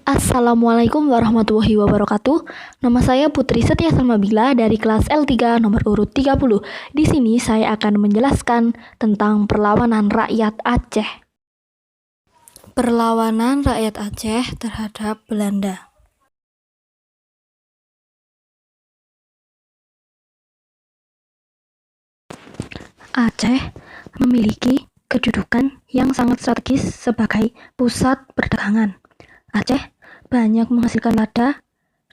Assalamualaikum warahmatullahi wabarakatuh. Nama saya Putri Setia Salmabila dari kelas L3 nomor urut 30. Di sini saya akan menjelaskan tentang perlawanan rakyat Aceh. Perlawanan rakyat Aceh terhadap Belanda. Aceh memiliki kedudukan yang sangat strategis sebagai pusat perdagangan. Aceh banyak menghasilkan lada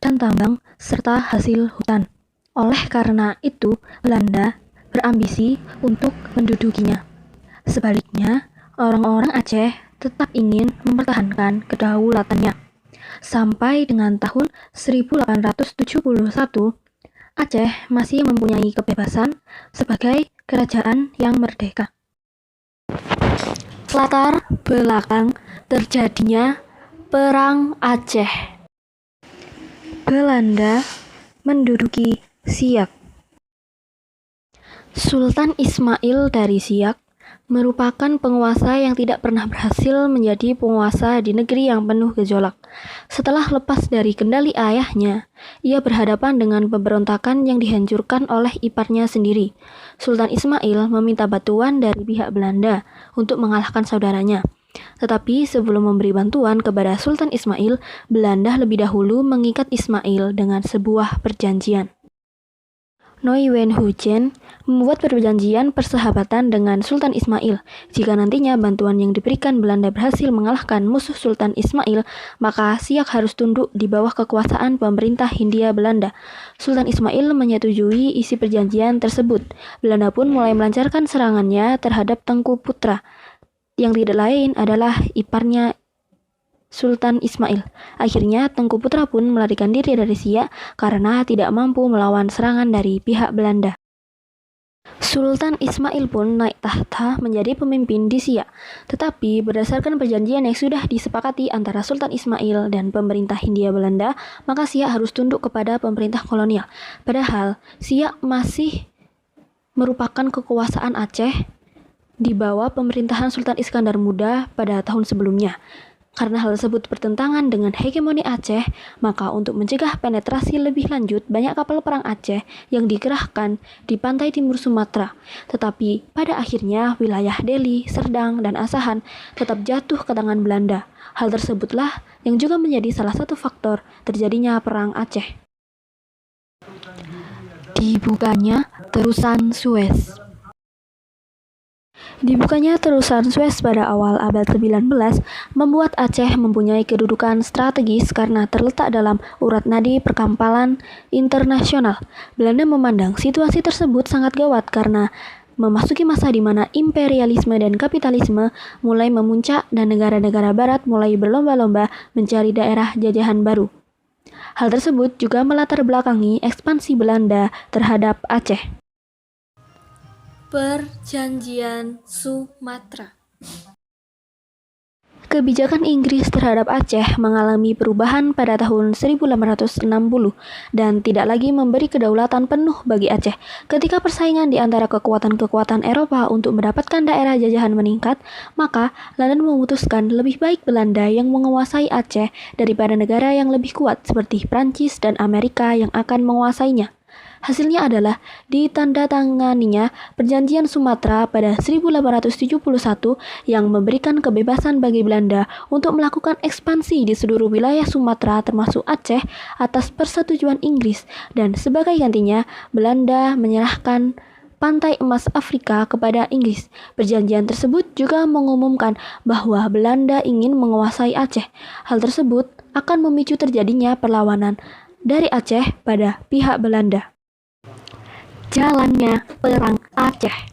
dan tambang serta hasil hutan. Oleh karena itu, Belanda berambisi untuk mendudukinya. Sebaliknya, orang-orang Aceh tetap ingin mempertahankan kedaulatannya. Sampai dengan tahun 1871, Aceh masih mempunyai kebebasan sebagai kerajaan yang merdeka. Latar belakang terjadinya Perang Aceh. Belanda menduduki Siak. Sultan Ismail dari Siak merupakan penguasa yang tidak pernah berhasil menjadi penguasa di negeri yang penuh gejolak. Setelah lepas dari kendali ayahnya, ia berhadapan dengan pemberontakan yang dihancurkan oleh iparnya sendiri. Sultan Ismail meminta bantuan dari pihak Belanda untuk mengalahkan saudaranya. Tetapi sebelum memberi bantuan kepada Sultan Ismail, Belanda lebih dahulu mengikat Ismail dengan sebuah perjanjian. Nooijen Huijsen membuat perjanjian persahabatan dengan Sultan Ismail. Jika nantinya bantuan yang diberikan Belanda berhasil mengalahkan musuh Sultan Ismail, maka Siak harus tunduk di bawah kekuasaan pemerintah Hindia Belanda. Sultan Ismail menyetujui isi perjanjian tersebut. Belanda pun mulai melancarkan serangannya terhadap Tengku Putra, yang tidak lain adalah iparnya Sultan Ismail. Akhirnya Tengku Putra pun melarikan diri dari Siak karena tidak mampu melawan serangan dari pihak Belanda. Sultan Ismail pun naik tahta menjadi pemimpin di Siak. Tetapi berdasarkan perjanjian yang sudah disepakati antara Sultan Ismail dan pemerintah Hindia Belanda, maka Siak harus tunduk kepada pemerintah kolonial. Padahal Siak masih merupakan kekuasaan Aceh di bawah pemerintahan Sultan Iskandar Muda pada tahun sebelumnya. Karena hal tersebut bertentangan dengan hegemoni Aceh, maka untuk mencegah penetrasi lebih lanjut, banyak kapal perang Aceh yang dikerahkan di pantai timur Sumatera. Tetapi pada akhirnya wilayah Deli, Serdang, dan Asahan tetap jatuh ke tangan Belanda. Hal tersebutlah yang juga menjadi salah satu faktor terjadinya perang Aceh. Dibukanya terusan Suez. Dibukanya terusan Suez pada awal abad ke-19 membuat Aceh mempunyai kedudukan strategis karena terletak dalam urat nadi perkapalan internasional. Belanda memandang situasi tersebut sangat gawat karena memasuki masa di mana imperialisme dan kapitalisme mulai memuncak dan negara-negara barat mulai berlomba-lomba mencari daerah jajahan baru. Hal tersebut juga melatar belakangi ekspansi Belanda terhadap Aceh. Perjanjian Sumatera. Kebijakan Inggris terhadap Aceh mengalami perubahan pada tahun 1860 dan tidak lagi memberi kedaulatan penuh bagi Aceh. Ketika persaingan di antara kekuatan-kekuatan Eropa untuk mendapatkan daerah jajahan meningkat, maka London memutuskan lebih baik Belanda yang menguasai Aceh daripada negara yang lebih kuat seperti Prancis dan Amerika yang akan menguasainya. Hasilnya adalah ditandatanganinya Perjanjian Sumatera pada 1871 yang memberikan kebebasan bagi Belanda untuk melakukan ekspansi di seluruh wilayah Sumatera termasuk Aceh atas persetujuan Inggris, dan sebagai gantinya Belanda menyerahkan pantai emas Afrika kepada Inggris. Perjanjian tersebut juga mengumumkan bahwa Belanda ingin menguasai Aceh. Hal tersebut akan memicu terjadinya perlawanan dari Aceh pada pihak Belanda. Jalannya Perang Aceh.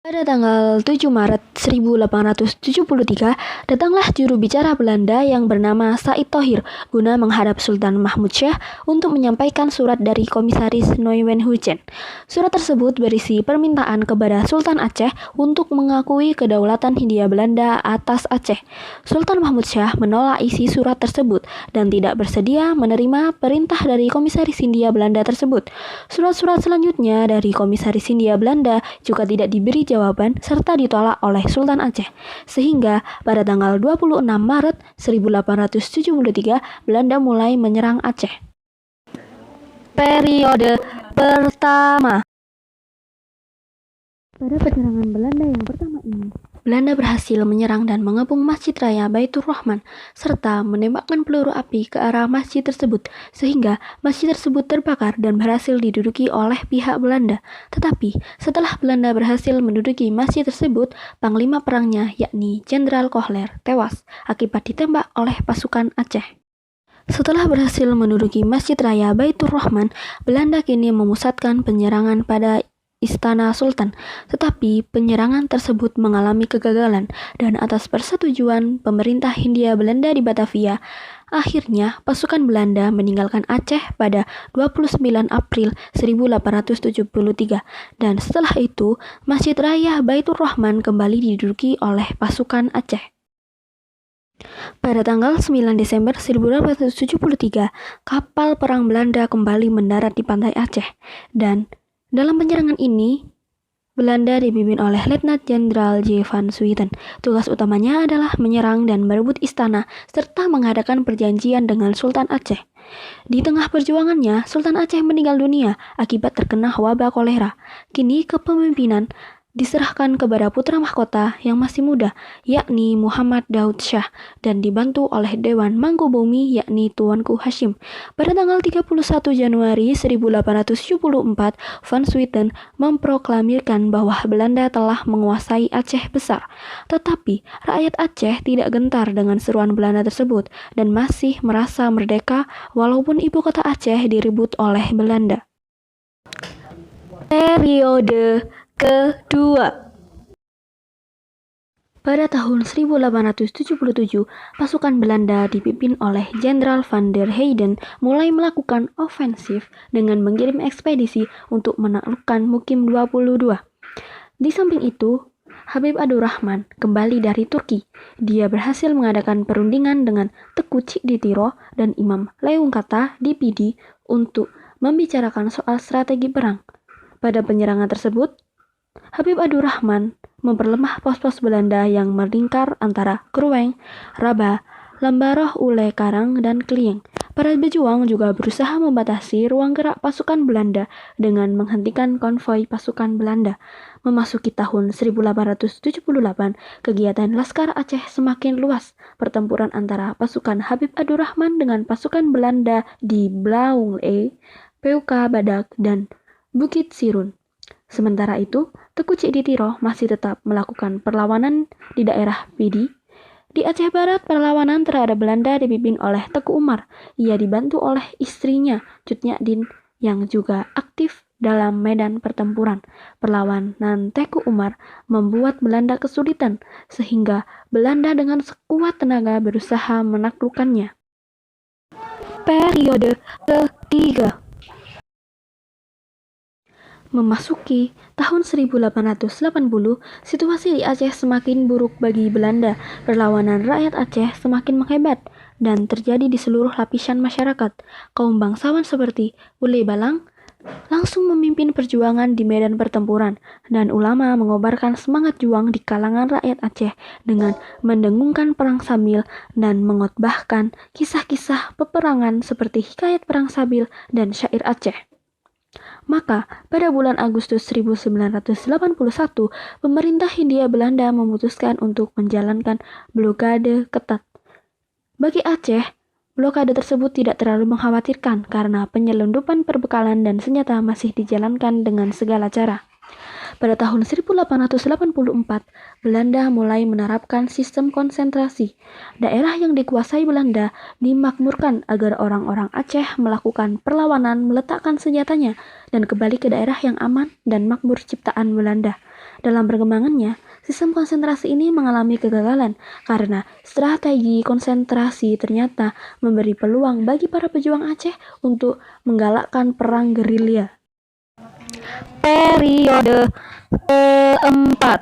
Pada tanggal 7 Maret 1873, datanglah juru bicara Belanda yang bernama Said Thohir guna menghadap Sultan Mahmud Syah untuk menyampaikan surat dari Komisaris Nooijen Huijsen. Surat tersebut berisi permintaan kepada Sultan Aceh untuk mengakui kedaulatan Hindia Belanda atas Aceh. Sultan Mahmud Syah menolak isi surat tersebut dan tidak bersedia menerima perintah dari Komisaris Hindia Belanda tersebut. Surat-surat selanjutnya dari Komisaris Hindia Belanda juga tidak diberi jawaban serta ditolak oleh Sultan Aceh. Sehingga pada tanggal 26 Maret 1873 Belanda mulai menyerang Aceh. Periode pertama. Pada penyerangan Belanda yang pertama ini, Belanda berhasil menyerang dan mengepung Masjid Raya Baitur Rahman serta menembakkan peluru api ke arah masjid tersebut sehingga masjid tersebut terbakar dan berhasil diduduki oleh pihak Belanda. Tetapi setelah Belanda berhasil menduduki masjid tersebut, panglima perangnya yakni Jenderal Kohler tewas akibat ditembak oleh pasukan Aceh. Setelah berhasil menduduki Masjid Raya Baitur Rahman, Belanda kini memusatkan penyerangan pada Istana Sultan, tetapi penyerangan tersebut mengalami kegagalan dan atas persetujuan pemerintah Hindia Belanda di Batavia, akhirnya pasukan Belanda meninggalkan Aceh pada 29 April 1873 dan setelah itu Masjid Raya Baitur Rahman kembali diduduki oleh pasukan Aceh. Pada tanggal 9 Desember 1873, kapal perang Belanda kembali mendarat di pantai Aceh dan dalam penyerangan ini, Belanda dipimpin oleh Letnan Jenderal J. van Swieten. Tugas utamanya adalah menyerang dan merebut istana serta mengadakan perjanjian dengan Sultan Aceh. Di tengah perjuangannya, Sultan Aceh meninggal dunia akibat terkena wabah kolera. Kini kepemimpinan diserahkan kepada putra mahkota yang masih muda, yakni Muhammad Daud Shah, dan dibantu oleh Dewan Mangkubumi, yakni Tuanku Hashim. Pada tanggal 31 Januari 1874, Van Swieten memproklamirkan bahwa Belanda telah menguasai Aceh Besar. Tetapi, rakyat Aceh tidak gentar dengan seruan Belanda tersebut dan masih merasa merdeka walaupun ibu kota Aceh direbut oleh Belanda. Periode kedua. Pada tahun 1877, pasukan Belanda dipimpin oleh Jenderal van der Heyden mulai melakukan ofensif dengan mengirim ekspedisi untuk menaklukkan Mukim 22. Di samping itu, Habib Abdurrahman kembali dari Turki. Dia berhasil mengadakan perundingan dengan Teuku Cikditiro dan Imam Leungkata di Pidi untuk membicarakan soal strategi perang. Pada penyerangan tersebut, Habib Abdurrahman memperlemah pos-pos Belanda yang melingkar antara Krueng, Rabah, Lambaroh, Ule Karang, dan Klieng. Para pejuang juga berusaha membatasi ruang gerak pasukan Belanda dengan menghentikan konvoi pasukan Belanda. Memasuki tahun 1878, kegiatan Laskar Aceh semakin luas. Pertempuran antara pasukan Habib Abdurrahman dengan pasukan Belanda di Blaungle, Peuka Badak, dan Bukit Sirun. Sementara itu, Teuku Cikditiro masih tetap melakukan perlawanan di daerah Pidi. Di Aceh Barat, perlawanan terhadap Belanda dipimpin oleh Teku Umar. Ia dibantu oleh istrinya, Cut Nyadin, yang juga aktif dalam medan pertempuran. Perlawanan Teku Umar membuat Belanda kesulitan, sehingga Belanda dengan sekuat tenaga berusaha menaklukkannya. Periode ketiga. Memasuki tahun 1880, situasi di Aceh semakin buruk bagi Belanda. Perlawanan rakyat Aceh semakin menghebat dan terjadi di seluruh lapisan masyarakat. Kaum bangsawan seperti Ule Balang langsung memimpin perjuangan di medan pertempuran, dan ulama mengobarkan semangat juang di kalangan rakyat Aceh dengan mendengungkan perang Sabil dan mengotbahkan kisah-kisah peperangan seperti Hikayat Perang Sabil dan Syair Aceh. Maka, pada bulan Agustus 1981, pemerintah Hindia Belanda memutuskan untuk menjalankan blokade ketat. Bagi Aceh, blokade tersebut tidak terlalu mengkhawatirkan karena penyelundupan perbekalan dan senjata masih dijalankan dengan segala cara. Pada tahun 1884, Belanda mulai menerapkan sistem konsentrasi. Daerah yang dikuasai Belanda dimakmurkan agar orang-orang Aceh melakukan perlawanan meletakkan senjatanya dan kembali ke daerah yang aman dan makmur ciptaan Belanda. Dalam perkembangannya, sistem konsentrasi ini mengalami kegagalan karena strategi konsentrasi ternyata memberi peluang bagi para pejuang Aceh untuk menggalakkan perang gerilya. Periode keempat.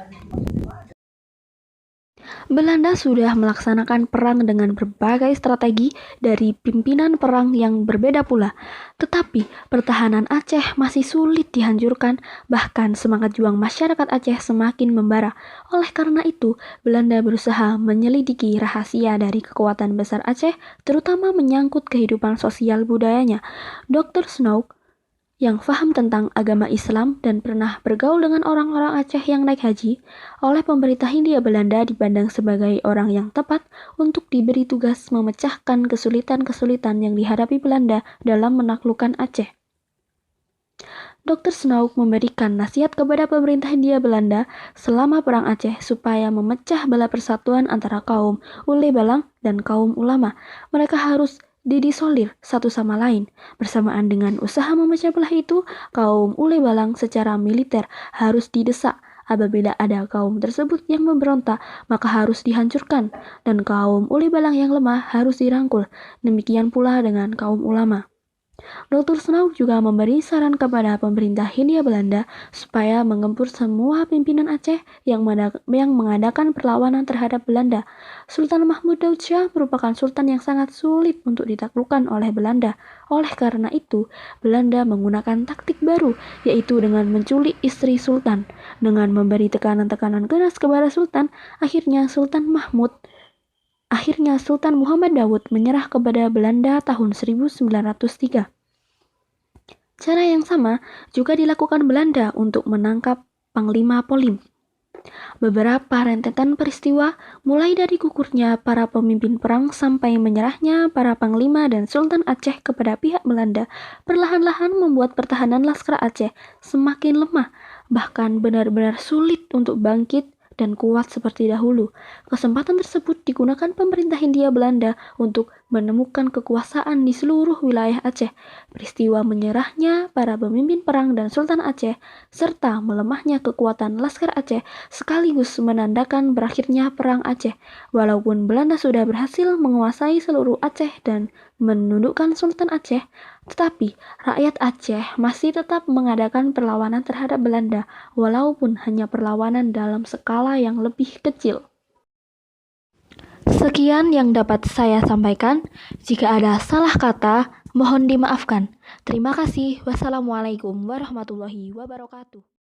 Belanda sudah melaksanakan perang dengan berbagai strategi dari pimpinan perang yang berbeda pula. Tetapi pertahanan Aceh masih sulit dihancurkan, bahkan semangat juang masyarakat Aceh semakin membara. Oleh karena itu, Belanda berusaha menyelidiki rahasia dari kekuatan besar Aceh, terutama menyangkut kehidupan sosial budayanya. Dr. Snow yang paham tentang agama Islam dan pernah bergaul dengan orang-orang Aceh yang naik haji, oleh pemerintah Hindia Belanda dipandang sebagai orang yang tepat untuk diberi tugas memecahkan kesulitan-kesulitan yang dihadapi Belanda dalam menaklukkan Aceh. Dr. Snow memberikan nasihat kepada pemerintah Hindia Belanda selama Perang Aceh supaya memecah belah persatuan antara kaum Ule Balang dan kaum ulama. Mereka harus didisolir satu sama lain. Bersamaan dengan usaha memecah belah itu, kaum Ule Balang secara militer harus didesak. Apabila ada kaum tersebut yang memberontak, maka harus dihancurkan, dan kaum Ule Balang yang lemah harus dirangkul. Demikian pula dengan kaum ulama. Dr. Snow juga memberi saran kepada pemerintah Hindia Belanda supaya menggempur semua pimpinan Aceh yang mengadakan perlawanan terhadap Belanda. Sultan Mahmud Daud Shah merupakan sultan yang sangat sulit untuk ditaklukkan oleh Belanda. Oleh karena itu, Belanda menggunakan taktik baru, yaitu dengan menculik istri sultan. Dengan memberi tekanan-tekanan keras kepada sultan, akhirnya Sultan Muhammad Daud menyerah kepada Belanda tahun 1903. Cara yang sama juga dilakukan Belanda untuk menangkap Panglima Polim. Beberapa rentetan peristiwa, mulai dari gugurnya para pemimpin perang sampai menyerahnya para panglima dan Sultan Aceh kepada pihak Belanda, perlahan-lahan membuat pertahanan Laskar Aceh semakin lemah, bahkan benar-benar sulit untuk bangkit dan kuat seperti dahulu. Kesempatan tersebut digunakan pemerintah Hindia Belanda untuk menemukan kekuasaan di seluruh wilayah Aceh. Peristiwa menyerahnya para pemimpin perang dan Sultan Aceh, serta melemahnya kekuatan Laskar Aceh, sekaligus menandakan berakhirnya Perang Aceh. Walaupun Belanda sudah berhasil menguasai seluruh Aceh dan menundukkan Sultan Aceh, tetapi rakyat Aceh masih tetap mengadakan perlawanan terhadap Belanda, walaupun hanya perlawanan dalam skala yang lebih kecil. Sekian yang dapat saya sampaikan. Jika ada salah kata, mohon dimaafkan. Terima kasih. Wassalamualaikum warahmatullahi wabarakatuh.